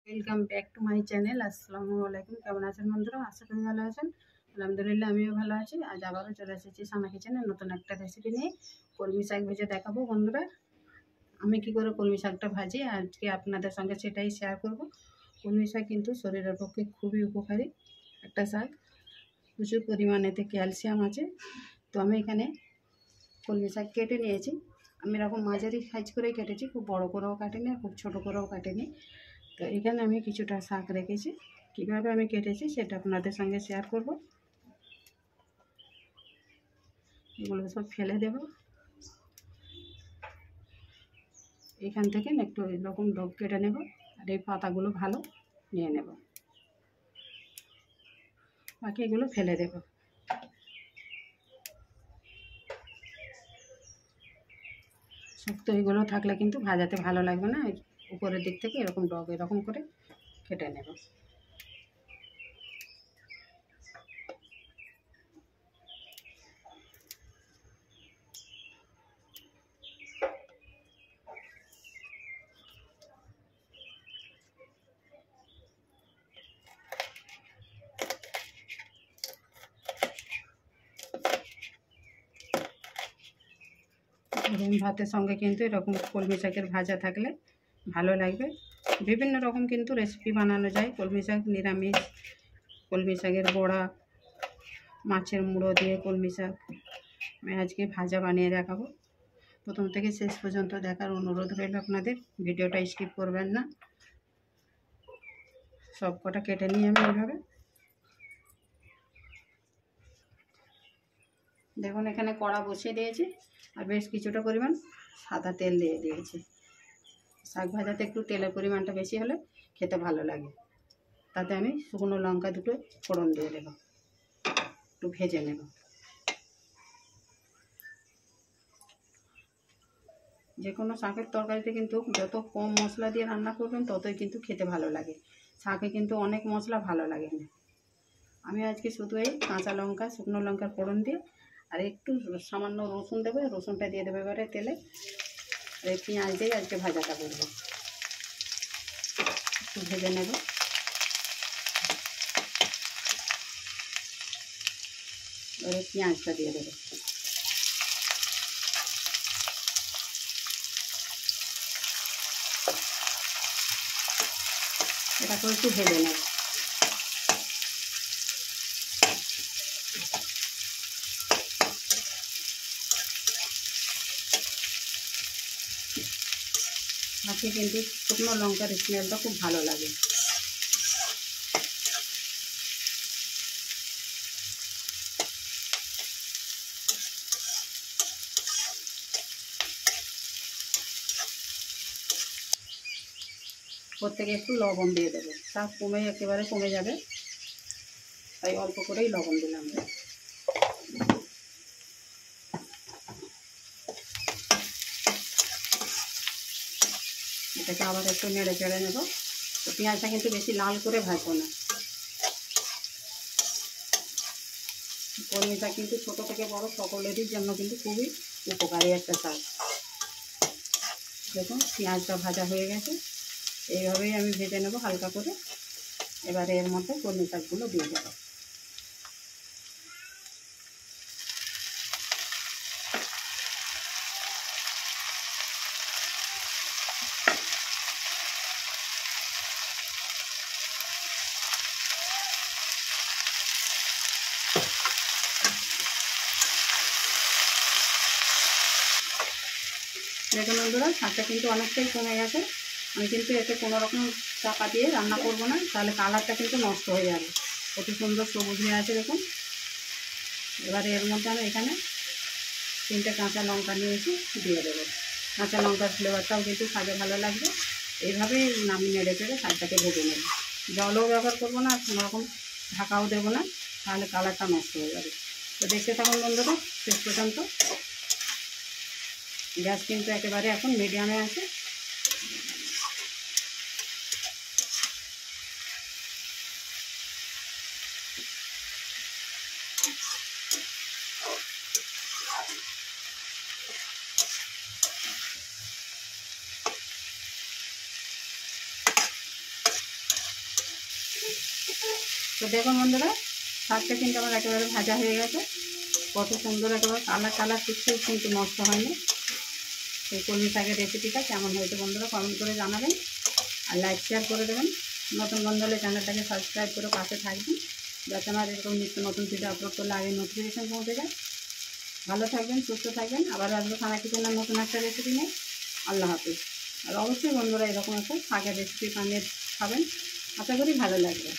Welcome back to my channel. আসসালামু আলাইকুম। কেমন আছেন বন্ধুরা? আশা করি ভালো আছেন। আলহামদুলিল্লাহ আমিও ভালো আছি। আজ আবারও চলে এসেছি সানা কিচেনে নতুন একটা রেসিপি নিয়ে। কলমি শাক ভেজে দেখাবো বন্ধুরা। আমি কি করে কলমি শাকটা ভাজি আজকে আপনাদের সঙ্গে সেটাই শেয়ার করব। কলমি শাক কিন্তু শরীরের পক্ষে খুবই উপকারী একটা শাক। প্রচুর পরিমাণেতে ক্যালসিয়াম আছে। তো আমি এখানে কলমি শাক কেটে নিয়েছি। আমি এরকম মাঝারি সাইজ করেই কেটেছি, খুব বড় করেও কাটিনি আর খুব ছোটো করেও কাটিনি। তো এখানে আমি কিছুটা শাক রেখেছি। কীভাবে আমি কেটেছি সেটা আপনাদের সঙ্গে শেয়ার করব। এগুলো সব ফেলে দেব। এখান থেকে একটু এরকম ডগ কেটে নেব আর এই পাতাগুলো ভালো নিয়ে নেব, বাকি এগুলো ফেলে দেব। শক্ত এগুলো থাকলে কিন্তু ভাজাতে ভালো লাগবে না। উপরের দিক থেকে এরকম ডগ এরকম করে কেটে নেব। গরম ভাতের সঙ্গে কিন্তু এরকম কলমি শাকের ভাজা থাকলে ভালো লাগবে। বিভিন্ন রকম কিন্তু রেসিপি বানানো যায়। কলমি শাক নিরামিষ, কলমি শাকের বড়া, মাছের মুড়ো দিয়ে কলমি শাক। আমি আজকে ভাজা বানিয়ে দেখাবো। প্রথম থেকে শেষ পর্যন্ত দেখার অনুরোধ রইল আপনাদের। ভিডিওটা স্কিপ করবেন না। সব কটা কেটে নিয়ে আমি এইভাবে দেখুন এখানে কড়া বসিয়ে দিয়েছি আর বেশ কিছুটা পরিমাণ সাদা তেল দিয়ে দিয়েছি। শাক ভাজাতে একটু তেলের পরিমাণটা বেশি হলে খেতে ভালো লাগে। তাতে আমি শুকনো লঙ্কা দুটো ফোড়ন দিয়ে দেব, একটু ভেজে নেব। যে কোনো শাকের তরকারিতে কিন্তু যত কম মশলা দিয়ে রান্না করবেন ততই কিন্তু খেতে ভালো লাগে। শাকে কিন্তু অনেক মশলা ভালো লাগে না। আমি আজকে শুধু এই কাঁচা লঙ্কা, শুকনো লঙ্কার ফোড়ন দিয়ে আর একটু সামান্য রসুন দেবো। রসুনটা দিয়ে দেবো এবারে তেলে। আর এই পেঁয়াজ দিয়ে আজকে ভাজাটা করবো। একটু ভেজে নেব। এবারে পেঁয়াজটা দিয়ে দেবো। এটাকে একটু ভেজে নেব। আজকে কিন্তু শুকনো লঙ্কার স্মেলটা খুব ভালো লাগে। ওর থেকে একটু লবণ দিয়ে দেবো। শাক একেবারে কমে যাবে, তাই অল্প করেই লবণ দিলাম। এটাকে আবার একটু নেড়ে চেড়ে নেব। তো পেঁয়াজটা কিন্তু বেশি লাল করে ভাজবো না। কলমিটা কিন্তু ছোটো থেকে বড় সকলেরই জন্য কিন্তু খুবই উপকারী একটা শাক। দেখুন পেঁয়াজটা ভাজা হয়ে গেছে। এইভাবেই আমি ভেজে নেব হালকা করে। এবারে এর মধ্যে কলমি শাকগুলো দিয়ে দেবো। দেখুন বন্ধুরা, শাকটা কিন্তু অনেকটাই কমে গেছে। আমি কিন্তু এতে কোনো রকম চাপা দিয়ে রান্না করবো না, তাহলে কালারটা কিন্তু নষ্ট হয়ে যাবে। কত সুন্দর সবুজ হয়ে আছে দেখুন। এবারে এর মধ্যে আমি এখানে 3টে কাঁচা লঙ্কা নিয়েছি, দিয়ে দেবো। কাঁচা লঙ্কার ফ্লেভারটাও কিন্তু শাকে ভালো লাগবে। এইভাবেই আমি নেড়ে চেড়ে শাকটাকে ভেজে নেব। জলও ব্যবহার করবো না, কোনো রকম ঢাকাও দেবো না, তাহলে কালারটা নষ্ট হয়ে যাবে। তো দেখতে থাকুন বন্ধুরা শেষ পর্যন্ত। গ্যাস কিন্তু একেবারে এখন মিডিয়ামে আছে। তো দেখুন বন্ধুরা, শাকটা কিন্তু আমার একেবারে ভাজা হয়ে গেছে। কত সুন্দর একেবারে কালার কিছুই কিন্তু নষ্ট হয়নি। এই কলমি শাকের রেসিপিটা কেমন হয়েছে বন্ধুরা কমেন্ট করে জানাবেন, আর লাইক শেয়ার করে দেবেন। নতুন বন্ধু হলে চ্যানেলটাকে সাবস্ক্রাইব করে পাশে থাকবেন, যাতে আমার এরকম নিত্য নতুন ভিডিও আপলোড করলে আগে নোটিফিকেশান পৌঁছে যায়। ভালো থাকবেন, সুস্থ থাকবেন। আবার আসবো খানা কিচেনের নতুন একটা রেসিপি নিয়ে। আল্লাহ হাফিজ। আর অবশ্যই বন্ধুরা এরকম একটা শাকের রেসিপি বানিয়ে খাবেন, আশা করি ভালো লাগবে।